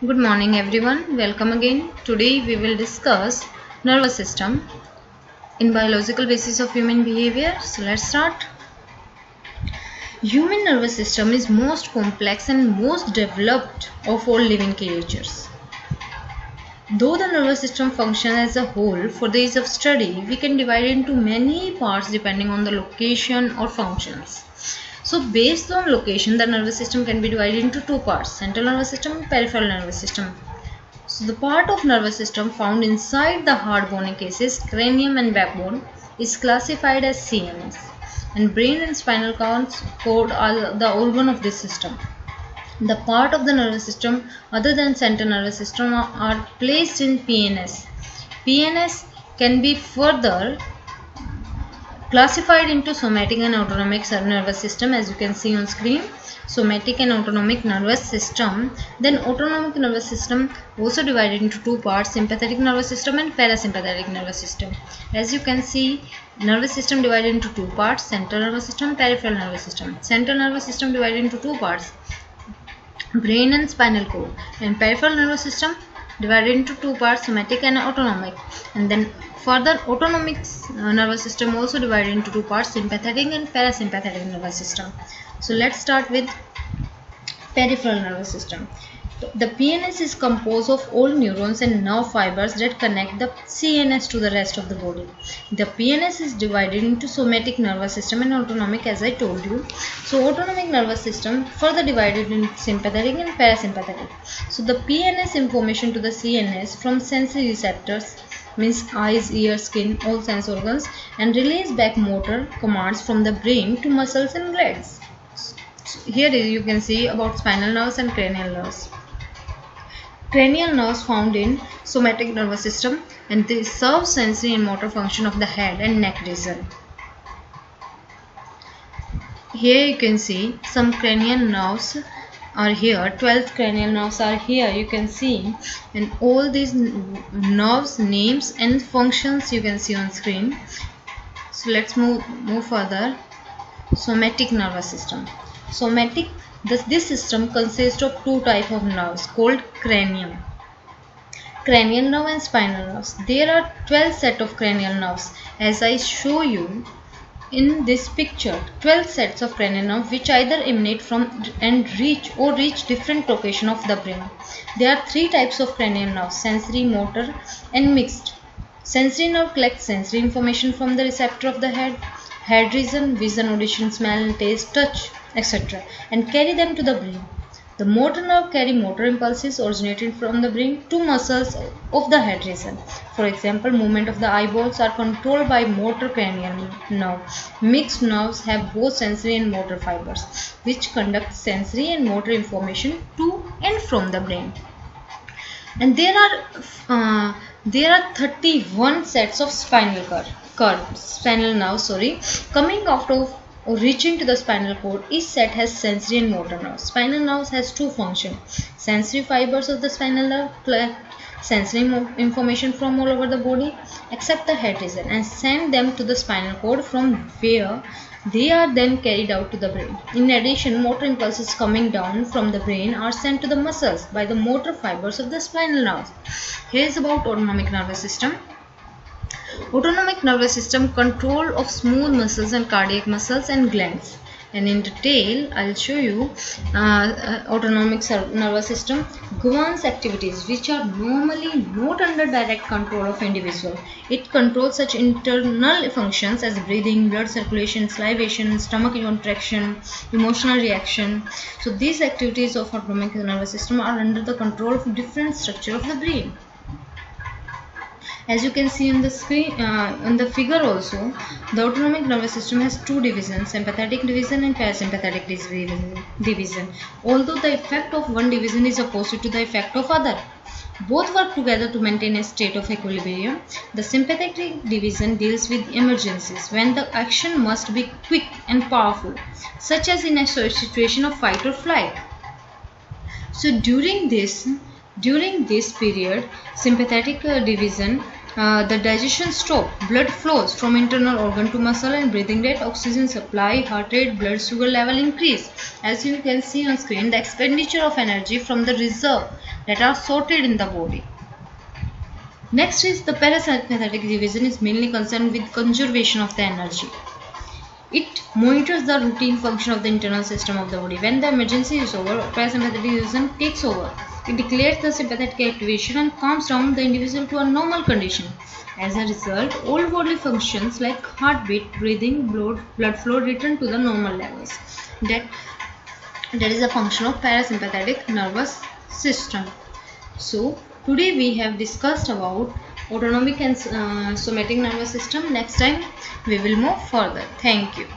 Good morning everyone. Welcome again. Today we will discuss nervous system in biological basis of human behavior. So let's start. Human nervous system is most complex and most developed of all living creatures. Though the nervous system functions as a whole, for the ease of study, we can divide it into many parts depending on the location or functions. So based on location, the nervous system can be divided into two parts, central nervous system and peripheral nervous system. So the part of nervous system found inside the hard bony cases, cranium and backbone, is classified as CNS, and brain and spinal cord are the organ of this system. The part of the nervous system other than central nervous system are placed in PNS. PNS can be further classified into somatic and autonomic nervous system, as you can see on screen. Somatic and autonomic nervous system. Then autonomic nervous system also divided into two parts, sympathetic nervous system and parasympathetic nervous system. As you can see, nervous system divided into two parts, central nervous system, peripheral nervous system. Central nervous system divided into two parts, brain and spinal cord, and peripheral nervous system divided into two parts, somatic and autonomic. And then further, autonomic nervous system also divided into two parts, sympathetic and parasympathetic nervous system. So let's start with peripheral nervous system. The PNS is composed of all neurons and nerve fibers that connect the CNS to the rest of the body. The PNS is divided into somatic nervous system and autonomic, as I told you. So autonomic nervous system further divided into sympathetic and parasympathetic. So the PNS information to the CNS from sensory receptors, means eyes, ears, skin, all sense organs, and relays back motor commands from the brain to muscles and glands. Here you can see about spinal nerves and cranial nerves. Cranial nerves found in somatic nervous system, and they serve sensory and motor function of the head and neck region. Here you can see some cranial nerves are here, 12 cranial nerves are here, you can see, and all these nerves, names and functions you can see on screen. So let's move further. Somatic nervous system. Somatic, this system consists of two types of nerves called cranial nerve and spinal nerves. There are 12 set of cranial nerves, as I show you in this picture. 12 sets of cranial nerve which either emanate from and reach different location of the brain. There are three types of cranial nerves: sensory, motor and mixed. Sensory nerve collects sensory information from the receptor of the head region, vision, audition, smell, taste, touch, etc., and carry them to the brain. The motor nerve carry motor impulses originating from the brain to muscles of the head region. For example, movement of the eyeballs are controlled by motor cranial nerve. Mixed nerves have both sensory and motor fibers, which conduct sensory and motor information to and from the brain. And there are 31 sets of spinal nerves coming out of or reaching to the spinal cord. Each set has sensory and motor nerves. Spinal nerves has two functions. Sensory fibers of the spinal nerve collect sensory information from all over the body except the head region and send them to the spinal cord, from where they are then carried out to the brain. In addition, motor impulses coming down from the brain are sent to the muscles by the motor fibers of the spinal nerves. Here is about autonomic nervous system. Autonomic nervous system control of smooth muscles and cardiac muscles and glands. And in detail, I'll show you autonomic nervous system governs activities which are normally not under direct control of individual. It controls such internal functions as breathing, blood circulation, salivation, stomach contraction, emotional reaction. So these activities of autonomic nervous system are under the control of different structure of the brain. As you can see on the screen, on the figure also, the autonomic nervous system has two divisions: sympathetic division and parasympathetic division. Although the effect of one division is opposite to the effect of other, both work together to maintain a state of equilibrium. The sympathetic division deals with emergencies, when the action must be quick and powerful, such as in a situation of fight or flight. So during this period, sympathetic division The digestion stop, blood flows from internal organ to muscle and breathing rate, oxygen supply, heart rate, blood sugar level increase. As you can see on screen, the expenditure of energy from the reserve that are sorted in the body. Next is the parasympathetic division is mainly concerned with conservation of the energy. It monitors the routine function of the internal system of the body. When the emergency is over, parasympathetic division takes over. It declares the sympathetic activation and calms down the individual to a normal condition. As a result, all bodily functions like heartbeat, breathing, blood flow return to the normal levels. That is a function of parasympathetic nervous system. So today we have discussed about autonomic and somatic nervous system. Next time we will move further. Thank you.